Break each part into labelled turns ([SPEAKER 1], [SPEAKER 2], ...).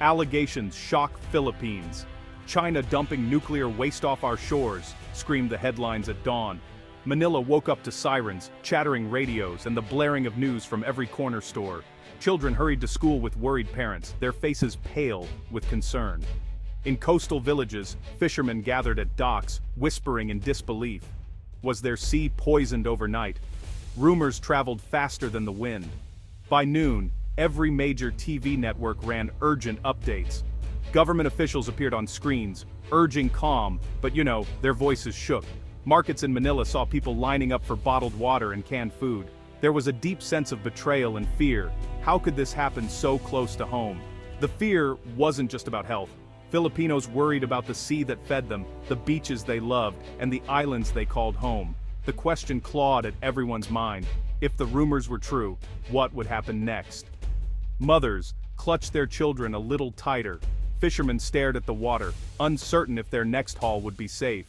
[SPEAKER 1] Allegations shock Philippines. China dumping nuclear waste off our shores, screamed the headlines at dawn. Manila woke up to sirens, chattering radios, and the blaring of news from every corner store. Children hurried to school with worried parents, their faces pale with concern. In coastal villages, fishermen gathered at docks, whispering in disbelief. Was their sea poisoned overnight? Rumors traveled faster than the wind. By noon, every major TV network ran urgent updates. Government officials appeared on screens, urging calm, but their voices shook. Markets in Manila saw people lining up for bottled water and canned food. There was a deep sense of betrayal and fear. How could this happen so close to home? The fear wasn't just about health. Filipinos worried about the sea that fed them, the beaches they loved, and the islands they called home. The question clawed at everyone's mind. If the rumors were true, what would happen next? Mothers clutched their children a little tighter. Fishermen stared at the water, uncertain if their next haul would be safe.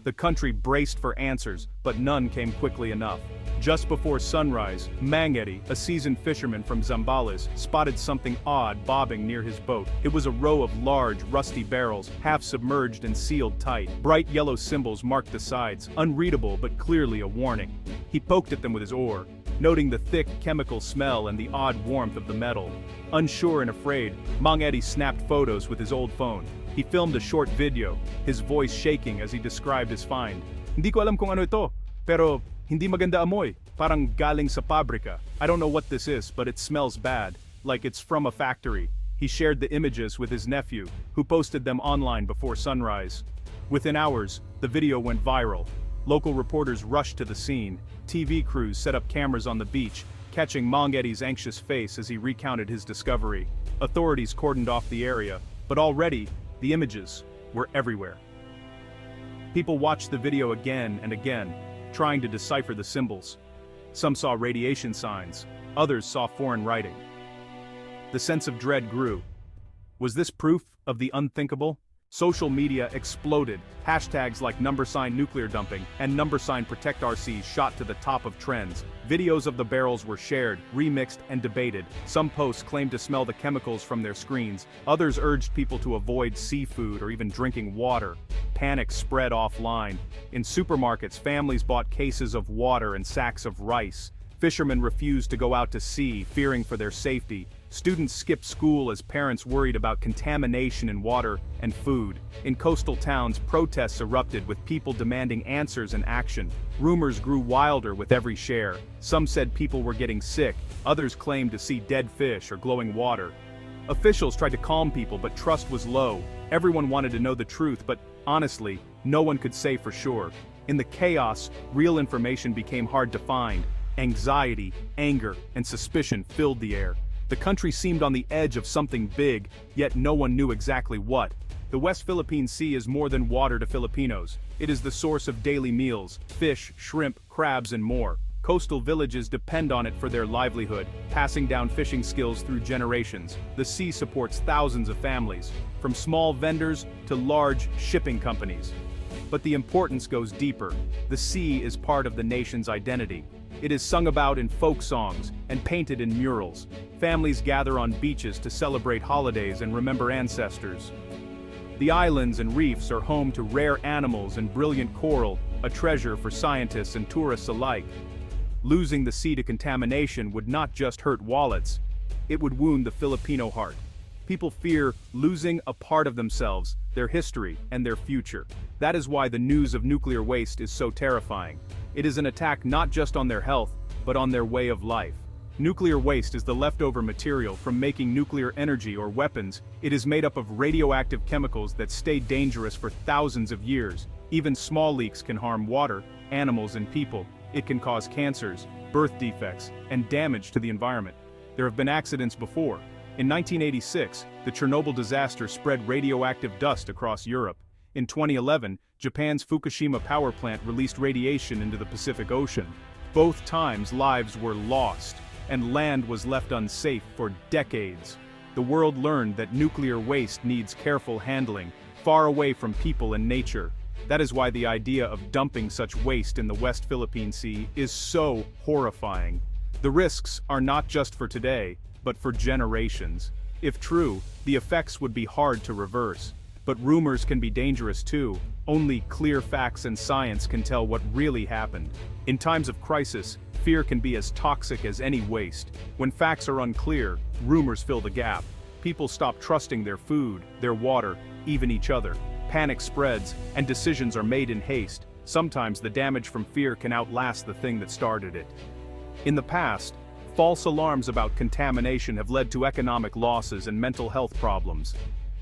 [SPEAKER 1] The country braced for answers, but none came quickly enough. Just before sunrise, Mangedi, a seasoned fisherman from Zambales, spotted something odd bobbing near his boat. It was a row of large, rusty barrels, half submerged and sealed tight. Bright yellow symbols marked the sides, unreadable but clearly a warning. He poked at them with his oar, noting the thick chemical smell and the odd warmth of the metal. Unsure and afraid, Mangedi snapped photos with his old phone. He filmed a short video, his voice shaking as he described his find. Hindi ko alam kung ano ito, pero hindi maganda amoy, parang galing sa pabrika. I don't know what this is, but it smells bad, like it's from a factory. He shared the images with his nephew, who posted them online before sunrise. Within hours, the video went viral. Local reporters rushed to the scene. TV crews set up cameras on the beach, catching Mangedi's anxious face as he recounted his discovery. Authorities cordoned off the area, but already, the images were everywhere. People watched the video again and again, trying to decipher the symbols. Some saw radiation signs, others saw foreign writing. The sense of dread grew. Was this proof of the unthinkable? Social media exploded. Hashtags like #nuclear dumping and #protect our seas shot to the top of trends. Videos of the barrels were shared, remixed, and debated. Some posts claimed to smell the chemicals from their screens. Others urged people to avoid seafood or even drinking water. Panic spread offline. In supermarkets, families bought cases of water and sacks of rice. Fishermen refused to go out to sea, fearing for their safety. Students skipped school as parents worried about contamination in water and food. In coastal towns, protests erupted with people demanding answers and action. Rumors grew wilder with every share. Some said people were getting sick, others claimed to see dead fish or glowing water. Officials tried to calm people, but trust was low. Everyone wanted to know the truth, but honestly, no one could say for sure. In the chaos, real information became hard to find. Anxiety, anger, and suspicion filled the air. The country seemed on the edge of something big, yet no one knew exactly what. The West Philippine Sea is more than water to Filipinos. It is the source of daily meals, fish, shrimp, crabs, and more. Coastal villages depend on it for their livelihood, passing down fishing skills through generations. The sea supports thousands of families, from small vendors to large shipping companies. But the importance goes deeper. The sea is part of the nation's identity. It is sung about in folk songs and painted in murals. Families gather on beaches to celebrate holidays and remember ancestors. The islands and reefs are home to rare animals and brilliant coral, a treasure for scientists and tourists alike. Losing the sea to contamination would not just hurt wallets, it would wound the Filipino heart. People fear losing a part of themselves, their history, and their future. That is why the news of nuclear waste is so terrifying. It is an attack not just on their health, but on their way of life. Nuclear waste is the leftover material from making nuclear energy or weapons. It is made up of radioactive chemicals that stay dangerous for thousands of years. Even small leaks can harm water, animals, and people. It can cause cancers, birth defects, and damage to the environment. There have been accidents before. In 1986, the Chernobyl disaster spread radioactive dust across Europe. In 2011, Japan's Fukushima power plant released radiation into the Pacific Ocean. Both times lives were lost, and land was left unsafe for decades. The world learned that nuclear waste needs careful handling, far away from people and nature. That is why the idea of dumping such waste in the West Philippine Sea is so horrifying. The risks are not just for today, but for generations. If true, the effects would be hard to reverse. But rumors can be dangerous too. Only clear facts and science can tell what really happened. In times of crisis, fear can be as toxic as any waste. When facts are unclear, rumors fill the gap. People stop trusting their food, their water, even each other. Panic spreads, and decisions are made in haste. Sometimes the damage from fear can outlast the thing that started it. In the past, false alarms about contamination have led to economic losses and mental health problems.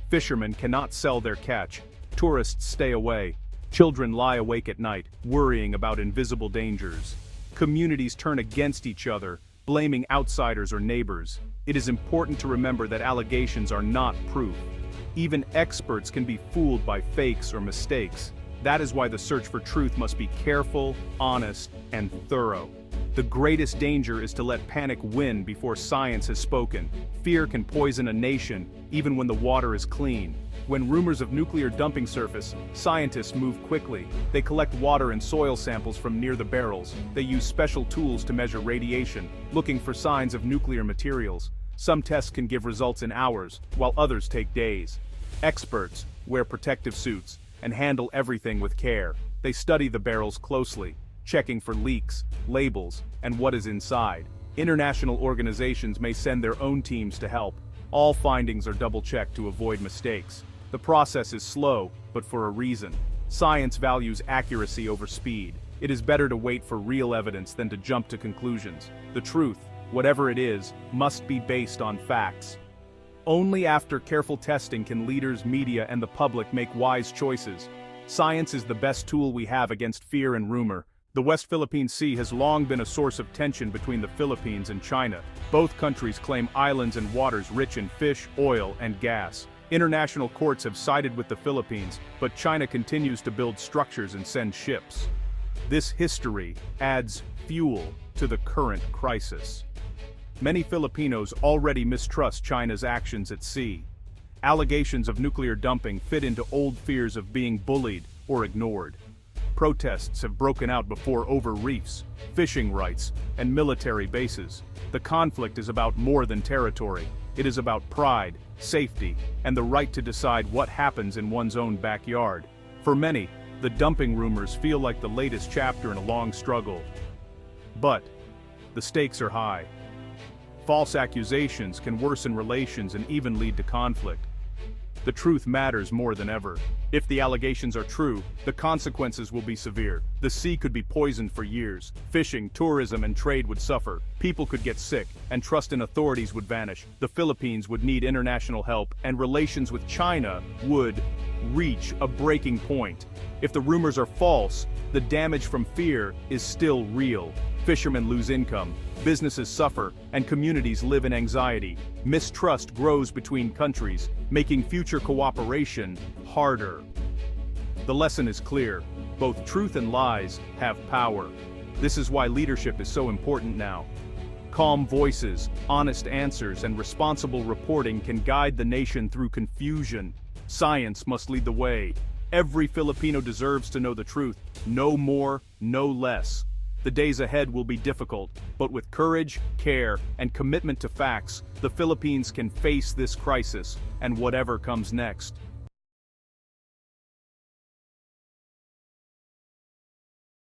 [SPEAKER 1] Fishermen cannot sell their catch, tourists stay away, children lie awake at night, worrying about invisible dangers. Communities turn against each other, blaming outsiders or neighbors. It is important to remember that allegations are not proof. Even experts can be fooled by fakes or mistakes. That is why the search for truth must be careful, honest, and thorough. The greatest danger is to let panic win before science has spoken. Fear can poison a nation, even when the water is clean. When rumors of nuclear dumping surface, scientists move quickly. They collect water and soil samples from near the barrels. They use special tools to measure radiation, looking for signs of nuclear materials. Some tests can give results in hours, while others take days. Experts wear protective suits and handle everything with care. They study the barrels closely, checking for leaks, labels, and what is inside. International organizations may send their own teams to help. All findings are double-checked to avoid mistakes. The process is slow, but for a reason. Science values accuracy over speed. It is better to wait for real evidence than to jump to conclusions. The truth, whatever it is, must be based on facts. Only after careful testing can leaders, media, and the public make wise choices. Science is the best tool we have against fear and rumor. The West Philippine Sea has long been a source of tension between the Philippines and China. Both countries claim islands and waters rich in fish, oil, and gas. International courts have sided with the Philippines, but China continues to build structures and send ships. This history adds fuel to the current crisis. Many Filipinos already mistrust China's actions at sea. Allegations of nuclear dumping fit into old fears of being bullied or ignored. Protests have broken out before over reefs, fishing rights, and military bases. The conflict is about more than territory. It is about pride, safety, and the right to decide what happens in one's own backyard. For many, the dumping rumors feel like the latest chapter in a long struggle. But the stakes are high. False accusations can worsen relations and even lead to conflict. The truth matters more than ever. If the allegations are true, the consequences will be severe. The sea could be poisoned for years. Fishing, tourism, and trade would suffer. People could get sick, and trust in authorities would vanish. The Philippines would need international help, and relations with China would reach a breaking point. If the rumors are false, the damage from fear is still real. Fishermen lose income, businesses suffer, and communities live in anxiety. Mistrust grows between countries, making future cooperation harder. The lesson is clear: both truth and lies have power. This is why leadership is so important now. Calm voices, honest answers, and responsible reporting can guide the nation through confusion. Science must lead the way. Every Filipino deserves to know the truth, no more, no less. The days ahead will be difficult, but with courage, care, and commitment to facts, the Philippines can face this crisis and whatever comes next.